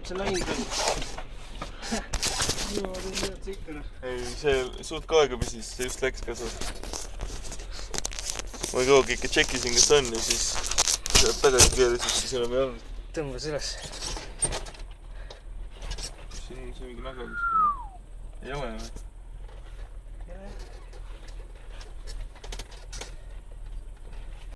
oled sa näinud või? Ei, see suht kaega pisis, see just läks ka sealt. Ma kogu aeg ikka tšekkisin, kas on ja siis sealt tagasi keerisid, siis enam ei olnud. Tõmbas üles. Siin on see mingi mäga kuskil. Ei ole või?